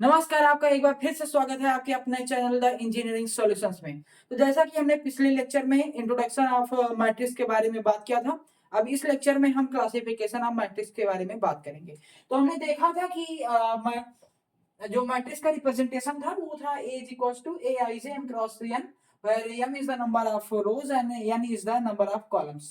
नमस्कार, आपका एक बार फिर से स्वागत है आपके अपने चैनल द इंजीनियरिंग सॉल्यूशंस में। तो जैसा कि हमने पिछले लेक्चर में इंट्रोडक्शन ऑफ मैट्रिक्स के बारे में बात किया था, अब इस लेक्चर में हम क्लासिफिकेशन ऑफ मैट्रिक्स के बारे में बात करेंगे। तो हमने देखा था कि जो मैट्रिक्स का रिप्रेजेंटेशन था वो था A is equals to Aij m cross n, where m is the number of rows and n is the number of columns.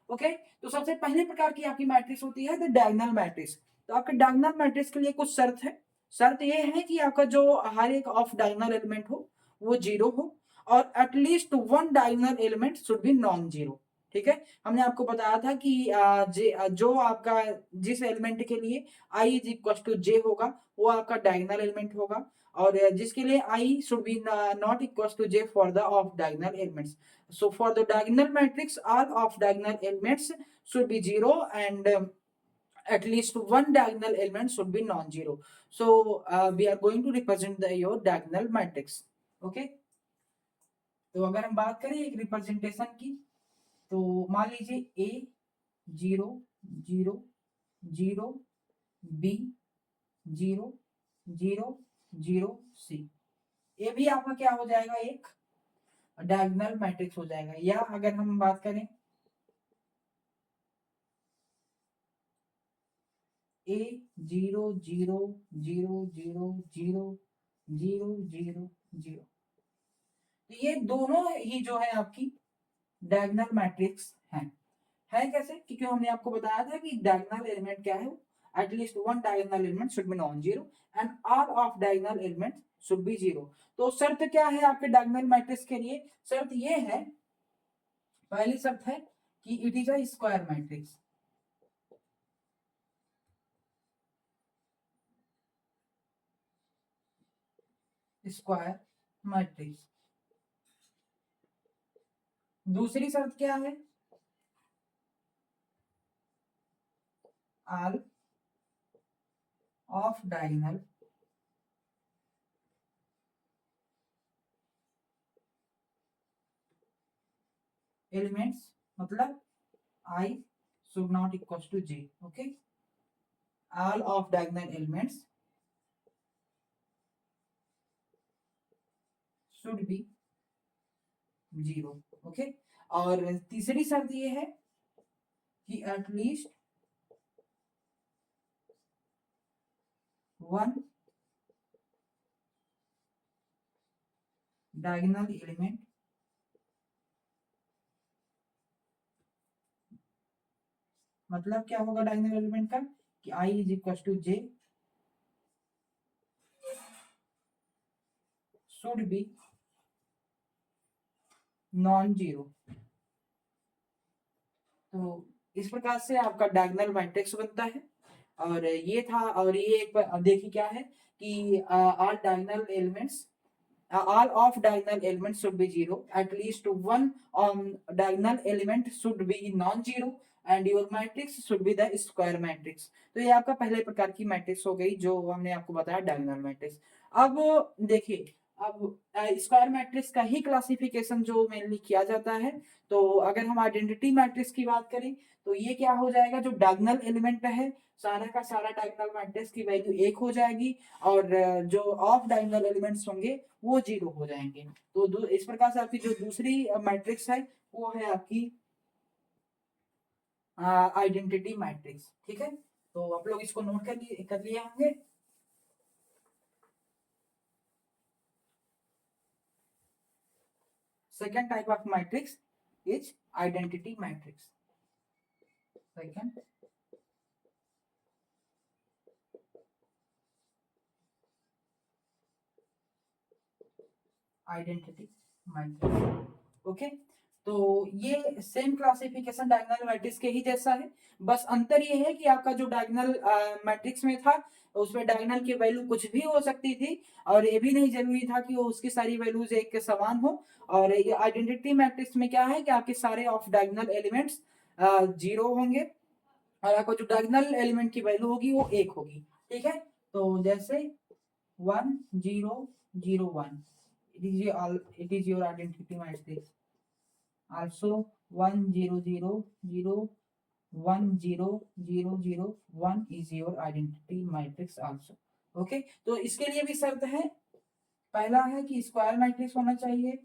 Okay, तो सबसे पहले प्रकार की आपकी मैट्रिक्स होती है द डायगोनल मैट्रिक्स। तो आपके डायगोनल मैट्रिक्स के लिए कुछ शर्त है। शर्त ये है कि आपका जो हर एक ऑफ डायगोनल एलिमेंट हो वो जीरो हो, और at least one diagonal element should be non zero. ठीक है, हमने आपको बताया था कि जो आपका जिस एलिमेंट के लिए i is equal to j होगा वो आपका डायगोनल एलिमेंट होगा, और जिसके लिए i should be not equal to j for the off diagonal elements. So for the diagonal matrix, all of diagonal elements should be zero, and at least one diagonal element should be non-zero. So we are going to represent your diagonal matrix. Okay. तो अगर हम बात करें एक representation की, तो मान लीजिए A 0 0 0 B 0 0 0 C। ये भी आपका क्या हो जाएगा, एक डायगोनल मैट्रिक्स हो जाएगा। या अगर हम बात करें A 0 0 0 0 0 0 0 0, तो ये दोनों ही जो है आपकी डायगोनल मैट्रिक्स हैं। है कैसे? क्योंकि हमने आपको बताया था कि डायगोनल एलिमेंट क्या है, at least one diagonal element should be non zero and all of diagonal element should be zero. तो शर्त क्या है आपके डायगोनल मैट्रिक्स के लिए? शर्त ये है, पहली शर्त है कि it is a square matrix. Square matrix. दूसरी शर्त क्या है? ऑल ऑफ डायगोनल एलिमेंट्स, मतलब I should not equals to j. Okay, all of diagonal elements should be zero. Okay, और तीसरी शर्त ये है कि एटलीस्ट वन डायगोनल एलिमेंट, मतलब क्या होगा डायगोनल एलिमेंट का कि I is equal to j should be non zero. तो इस प्रकार से आपका डायगोनल मैट्रिक्स बनता है। और ये था, और ये एक देखिए क्या है कि all diagonal elements, all of diagonal elements should be zero, at least one diagonal element should be non-zero, and your matrix should be the square matrix। तो ये आपका पहले प्रकार की मैट्रिक्स हो गई जो हमने आपको बताया डायगोनल मैट्रिक्स। अब देखिए, अब स्क्वायर मैट्रिक्स का ही क्लासिफिकेशन जो मेनली किया जाता है। तो अगर हम आइडेंटिटी मैट्रिक्स की बात करें तो ये क्या हो जाएगा, जो डायगोनल एलिमेंट है सारा का सारा डायगोनल मैट्रिक्स की वैल्यू एक हो जाएगी, और जो ऑफ डायगोनल एलिमेंट्स होंगे वो जीरो हो जाएंगे। तो इस प्रकार से आपकी जो दूसरी मैट्रिक्स है वो है आपकी आइडेंटिटी मैट्रिक्स। ठीक है, तो आप लोग इसको नोट कर लिए होंगे। Second type of matrix is identity matrix. Second identity matrix. Okay, तो ये सेम क्लासिफिकेशन डायगोनल मैट्रिक्स के ही जैसा है, बस अंतर ये है कि आपका जो डायगोनल मैट्रिक्स में था उसमें डायगोनल की वैल्यू कुछ भी हो सकती थी, और ये भी नहीं जरूरी था कि वो उसकी सारी वैल्यूज एक के समान हो। और ये आइडेंटिटी मैट्रिक्स में क्या है कि आपके सारे ऑफ डायगोनल एलिमेंट्स जीरो होंगे, और आपको जो डायगोनल एलिमेंट की वैल्यू होगी वो एक होगी। ठीक है, तो जैसे 1 0 0 1, it is your identity matrix। also 1 0 0 0 1 0 0 0 1 is your identity matrix also। Okay, तो इसके लिए भी शर्त है, पहला है कि स्क्वायर मैट्रिक्स होना चाहिए,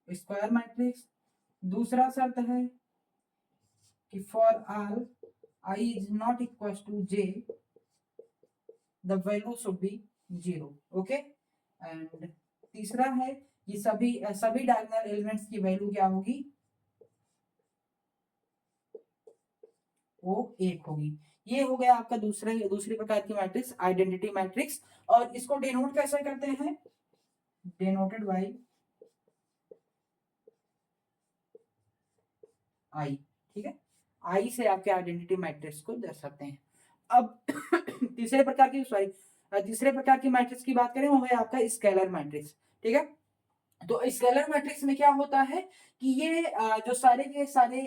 स्क्वायर मैट्रिक्स। दूसरा शर्त है कि for all I is not equal to j, the value should be 0. Okay, and तीसरा है कि सभी डायगोनल एलिमेंट्स की वैल्यू क्या होगी, वो 1 होगी। ये हो गया आपका दूसरी प्रकार की मैट्रिक्स, आइडेंटिटी मैट्रिक्स। और इसको डिनोट कैसे करते हैं, डिनोटेड बाय आई। ठीक है, आई से आपके आइडेंटिटी मैट्रिक्स को दर्शाते हैं। अब तीसरे प्रकार की मैट्रिक्स की बात करें, वो है आपका स्केलर मैट्रिक्स। ठीक है, तो स्केलर मैट्रिक्स में क्या होता है कि ये जो सारे के सारे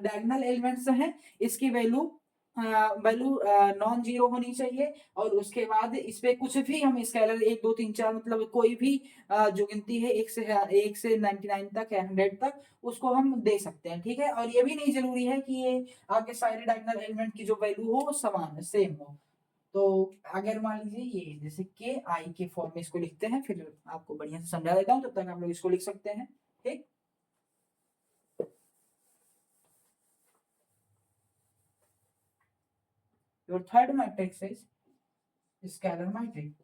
डायगोनल एलिमेंट्स हैं, इसकी वैल्यू वैल्यू नॉन जीरो होनी चाहिए। और उसके बाद इस पे कुछ भी हम स्केलर 1 2 3 4 मतलब कोई भी जो गिनती है 1 से 99 तक या 100 तक, उसको हम दे सकते हैं। ठीक है, और ये भी नहीं जरूरी है कि ये आपके सारे डायगोनल एलिमेंट की जो वैल्यू हो वो समान सेम हो। तो अगर मान लीजिए ये जैसे के आई के फॉर्म में इसको लिखते हैं, फिर आपको बढ़िया से समझा देता हूँ, तब तक आप लोग इसको लिख सकते हैं। ठीक, your third matrix is scalar matrix.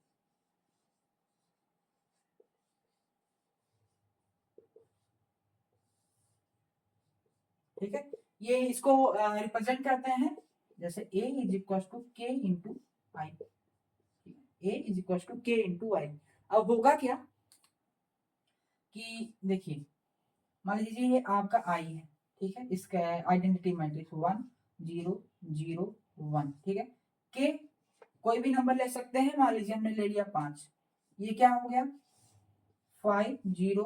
ठीक है, ये इसको रिप्रेजेंट करते हैं जैसे a is equal to k into I. A is equal to k into I. अब होगा क्या कि देखिए, मान लीजिए ये आपका आई है। ठीक है, इसका आइडेंटिटी मैट्रिक्स 1 0 0 1। ठीक है, के कोई भी नंबर ले सकते हैं, मान लीजिए हमने ले लिया 5। ये क्या हो गया 5 0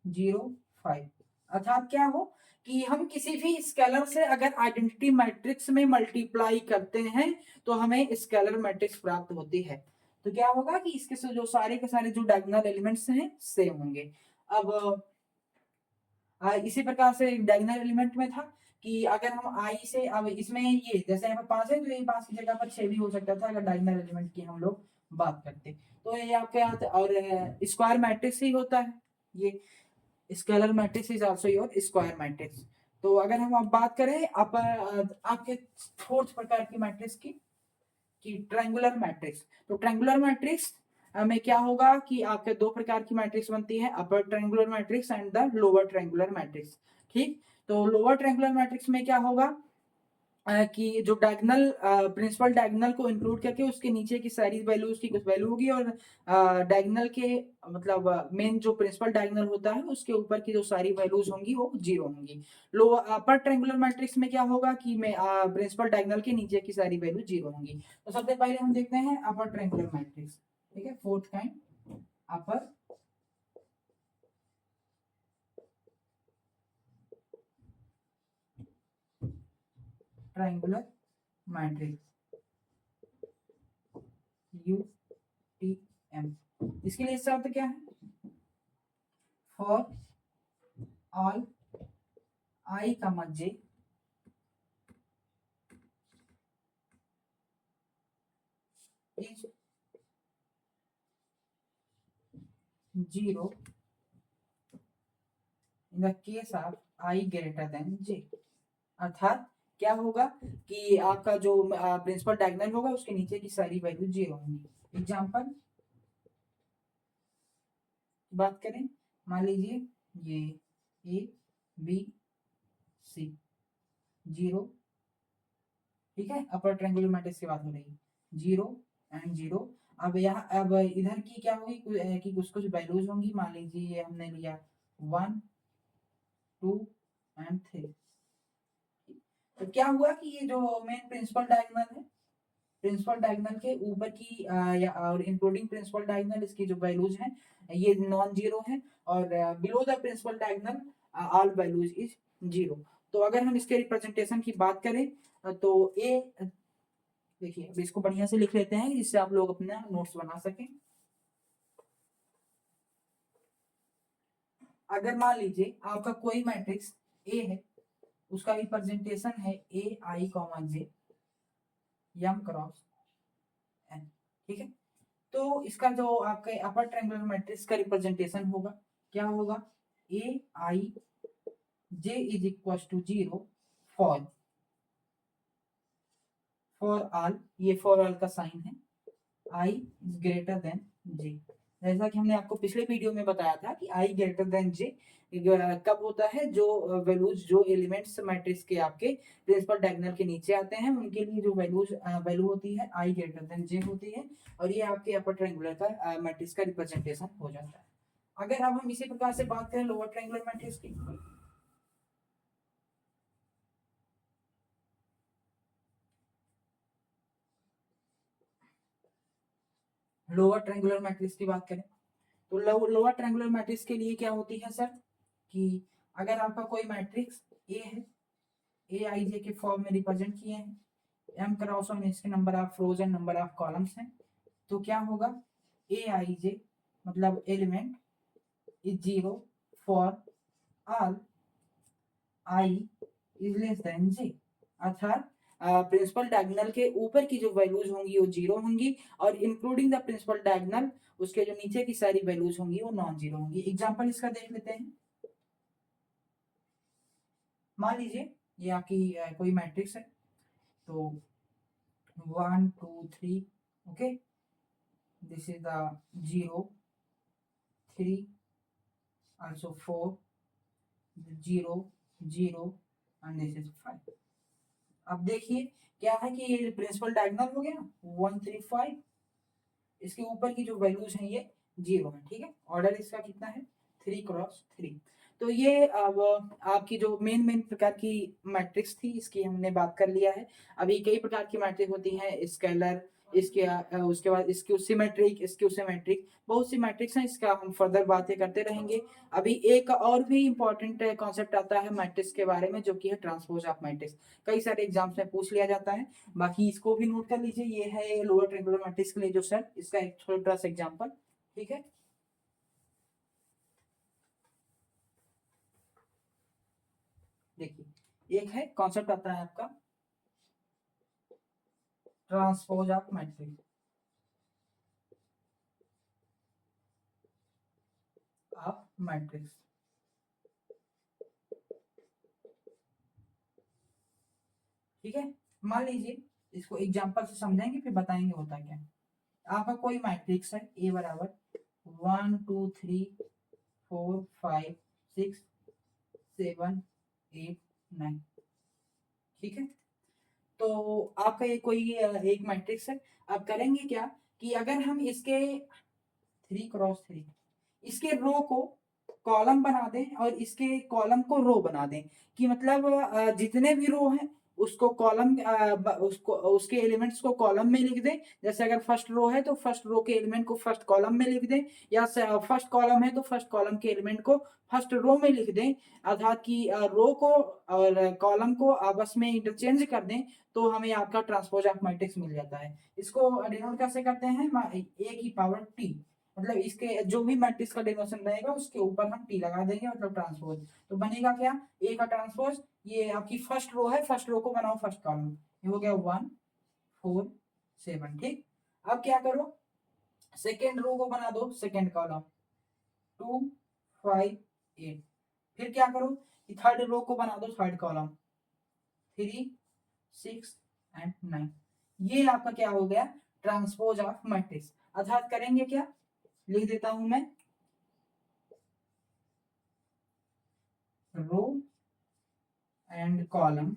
0 5। अर्थात क्या हो कि हम किसी भी स्केलर से अगर आइडेंटिटी मैट्रिक्स में मल्टीप्लाई करते हैं तो हमें स्केलर मैट्रिक्स प्राप्त होती है। तो क्या होगा कि इसके से जो सारे के सारे जो डायगोनल एलिमेंट्स हैं सेम होंगे। अब इसी प्रकार से डायगोनल एलिमेंट में था कि अगर हम आई से, अब इसमें ये जैसे यहाँ पे 5 है, तो ये 5 की जगह पर 6 भी हो सकता था अगर डायगोनल एलिमेंट की हम लोग बात करते। तो ये आपके यहाँ और स्क्वायर मैट्रिक्स ही होता है, ये scalar matrix is also your square matrix. तो अगर हम अब बात करें आपके फोर्थ प्रकार की मैट्रिक्स की ट्रायंगुलर मैट्रिक्स। तो ट्रायंगुलर मैट्रिक्स में क्या होगा कि आपके दो प्रकार की मैट्रिक्स बनती है, अपर triangular matrix and the lower triangular matrix. ठीक, तो लोअर ट्रायंगुलर मैट्रिक्स में क्या होगा कि जो डायगोनल प्रिंसिपल डायगोनल को इंक्लूड करके उसके नीचे की सारी वैल्यूज की कुछ वैल्यू होगी, और डायगोनल के मतलब मेन जो प्रिंसिपल डायगोनल होता है उसके ऊपर की जो सारी वैल्यूज होंगी वो जीरो होंगी। लो अपर ट्रायंगुलर मैट्रिक्स में क्या होगा कि मैं प्रिंसिपल डायगोनल के नीचे की सारी वैल्यू जीरो होंगी। तो सबसे पहले हम देखते हैं अपर ट्रायंगुलर मैट्रिक्स। ठीक है, फोर्थ काइंड अपर ट्रायंगुलर मैट्रिक्स UTM। इसके लिए शर्त क्या है, for all I, J is 0 in the case of I greater than J। अर्थात क्या होगा कि आपका जो प्रिंसिपल डायगोनल होगा उसके नीचे की सारी वैल्यू जीरो होंगी। एग्जांपल बात करें, मान लीजिए ये A B C 0। ठीक है, अपर ट्रायंगुलर मैट्रिक्स की बात हो रही है, 0 एंड 0। अब इधर की क्या होगी कि कुछ कुछ वैल्यूज होंगी, मान लीजिए ये हमने लिया 1 2 एंड 3। तो क्या हुआ कि ये जो मेन प्रिंसिपल डायगोनल है, प्रिंसिपल डायगोनल के ऊपर की या और इंक्लूडिंग प्रिंसिपल डायगोनल इसकी जो वैल्यूज हैं ये नॉन जीरो है, और below the principal diagonal all values is zero. तो अगर हम इसके रिप्रेजेंटेशन की बात करें तो ए, देखिए अब इसको बढ़िया से लिख लेते हैं जिससे आप लोग अपना नोट्स बना सकें। अगर मान लीजिए आपका कोई मैट्रिक्स ए है, उसका रिप्रेजेंटेशन है A I comma J. m cross n। ठीक है, तो इसका जो आपके अपर ट्रायंगुलर मैट्रिक्स का रिप्रेजेंटेशन होगा, क्या होगा, A I J is equal to 0 for all, ये फॉर ऑल का साइन है, I is greater than J. जैसा कि हमने आपको पिछले वीडियो में बताया था कि आई ग्रेटर देन जे कब होता है, जो वैल्यूज, जो एलिमेंट्स मैट्रिक्स के आपके प्रिंसिपल डायगोनल के नीचे आते हैं उनके लिए जो वैल्यू होती है आई ग्रेटर देन जे होती है, और ये आपके अपर ट्रायंगुलर का मैट्रिक्स का रिप्रेजेंटेशन हो जाता है। अगर अब हम इसी प्रकार से बात करें लोअर ट्रायंगुलर मैट्रिक्स की, लोअर ट्रायंगुलर मैट्रिक्स की बात करें तो लोअर ट्रायंगुलर मैट्रिक्स के लिए क्या होती है सर, कि अगर आपका कोई मैट्रिक्स ए है, ए आई जे के फॉर्म में रिप्रेजेंट किए हैं, एम क्रॉस ऑन इसके number of rows and number of columns हैं, तो क्या होगा, ए आई जे मतलब element is 0 for all I is less than J, अर्थात प्रिंसिपल डायगोनल के ऊपर की जो वैल्यूज होंगी वो 0 होंगी, और इंक्लूडिंग द प्रिंसिपल डायगोनल उसके जो नीचे की सारी वैल्यूज होंगी वो नॉन जीरो होंगी। एग्जांपल इसका देख लेते हैं। मान लीजिए ये आपकी कोई मैट्रिक्स है, तो 1 2 3, okay, this is the 0 3 also 4 0 0 and this is 5। अब देखिए क्या है कि ये प्रिंसिपल डायगोनल हो गया 1 3 5, इसके ऊपर की जो वैल्यूज हैं ये 0 है। ठीक है, ऑर्डर इसका कितना है 3 क्रॉस 3। तो ये अब आपकी जो मेन प्रकार की मैट्रिक्स थी इसकी हमने बात कर लिया है। अभी कई प्रकार की मैट्रिक्स होती हैं, स्केलर, इसके उसके बाद स्क्यू सिमेट्रिक, स्क्यू सिमेट्रिक, बहुत सी मैट्रिक्स हैं, इसका हम फर्दर बातें करते रहेंगे। अभी एक और भी इंपॉर्टेंट कॉन्सेप्ट आता है मैट्रिक्स के बारे में, जो कि है ट्रांसपोज ऑफ मैट्रिक्स। कई सारे एग्जाम्स में पूछ लिया जाता है, बाकी इसको भी नोट कर लीजिए। ये है लोअर ट्रायंगुलर मैट्रिक्स के लिए जो सर इसका एक छोटा सा एग्जांपल। ठीक है, देखिए एक है कॉन्सेप्ट आता है आपका transpose of matrix of matrix. ठीक है, मान लीजिए इसको एग्जांपल से समझेंगे फिर बताएंगे होता क्या है। आपका कोई मैट्रिक्स है ए बराबर 1 2 3 4 5 6 7 8 9। ठीक है, तो आपका ये कोई एक मैट्रिक्स है। अब करेंगे क्या कि अगर हम इसके 3 क्रॉस 3 इसके रो को कॉलम बना दें और इसके कॉलम को रो बना दें, कि मतलब जितने भी रो हैं उसको कॉलम, उसको उसके एलिमेंट्स को कॉलम में लिख दें। जैसे अगर फर्स्ट रो है तो फर्स्ट रो के एलिमेंट को फर्स्ट कॉलम में लिख दें, या फर्स्ट कॉलम है तो फर्स्ट कॉलम के एलिमेंट को फर्स्ट रो में लिख दें, अर्थात कि रो को और कॉलम को आपस में इंटरचेंज कर दें, तो हमें आपका ट्रांसपोज ऑफ मैट्रिक्स मिल जाता है। इसको डिनोट कैसे करते हैं, ए की पावर टी, मतलब इसके जो भी मैट्रिक्स का डिनोशन रहेगा उसके ऊपर हम टी लगा देंगे, मतलब ट्रांसपोज। तो बनेगा क्या, ए का ट्रांसपोज, ये आपकी फर्स्ट रो है, फर्स्ट रो को बनाओ फर्स्ट कॉलम, ये हो गया 1 4 7। ठीक, अब क्या करो, सेकेंड रो को बना दो सेकेंड कॉलम 2 5 8। फिर क्या करो कि थर्ड रो को बना दो थर्ड कॉलम 3 6 एंड 9। ये आपका क्या हो गया, ट्रांसपोज ऑफ मैट्रिक्स। अर्थात करेंगे क्या, लिख देता हूं मैं, row and column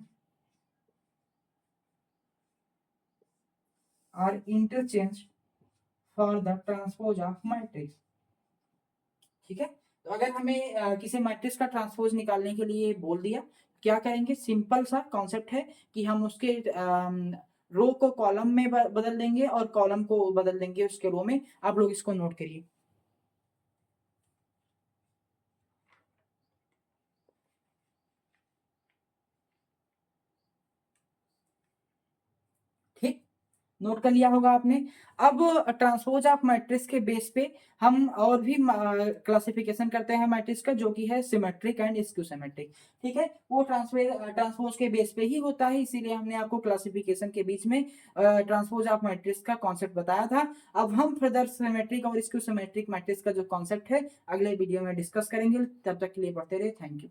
are interchange for the transpose of matrix. ठीक है, तो अगर हमें किसी मैट्रिक्स का ट्रांसपोज निकालने के लिए बोल दिया, क्या करेंगे, सिंपल सा कॉन्सेप्ट है कि हम उसके रो को कॉलम में बदल देंगे और कॉलम को बदल देंगे उसके रो में। आप लोग इसको नोट करिए। ठीक, नोट कर लिया होगा आपने। अब ट्रांसपोज ऑफ मैट्रिक्स के बेस पे हम और भी क्लासिफिकेशन करते हैं मैट्रिक्स का, जो कि है सिमेट्रिक एंड स्क्यू सिमेट्रिक। ठीक है, वो ट्रांसपोज के बेस पे ही होता है, इसीलिए हमने आपको क्लासिफिकेशन के बीच में ट्रांसपोज ऑफ मैट्रिक्स का कॉन्सेप्ट बताया था। अब हम फर्दर सिमेट्रिक और स्क्यू सिमेट्रिक मैट्रिक्स का जो कॉन्सेप्ट है अगले वीडियो में डिस्कस करेंगे। तब तक के लिए पढ़ते रहे, थैंक यू।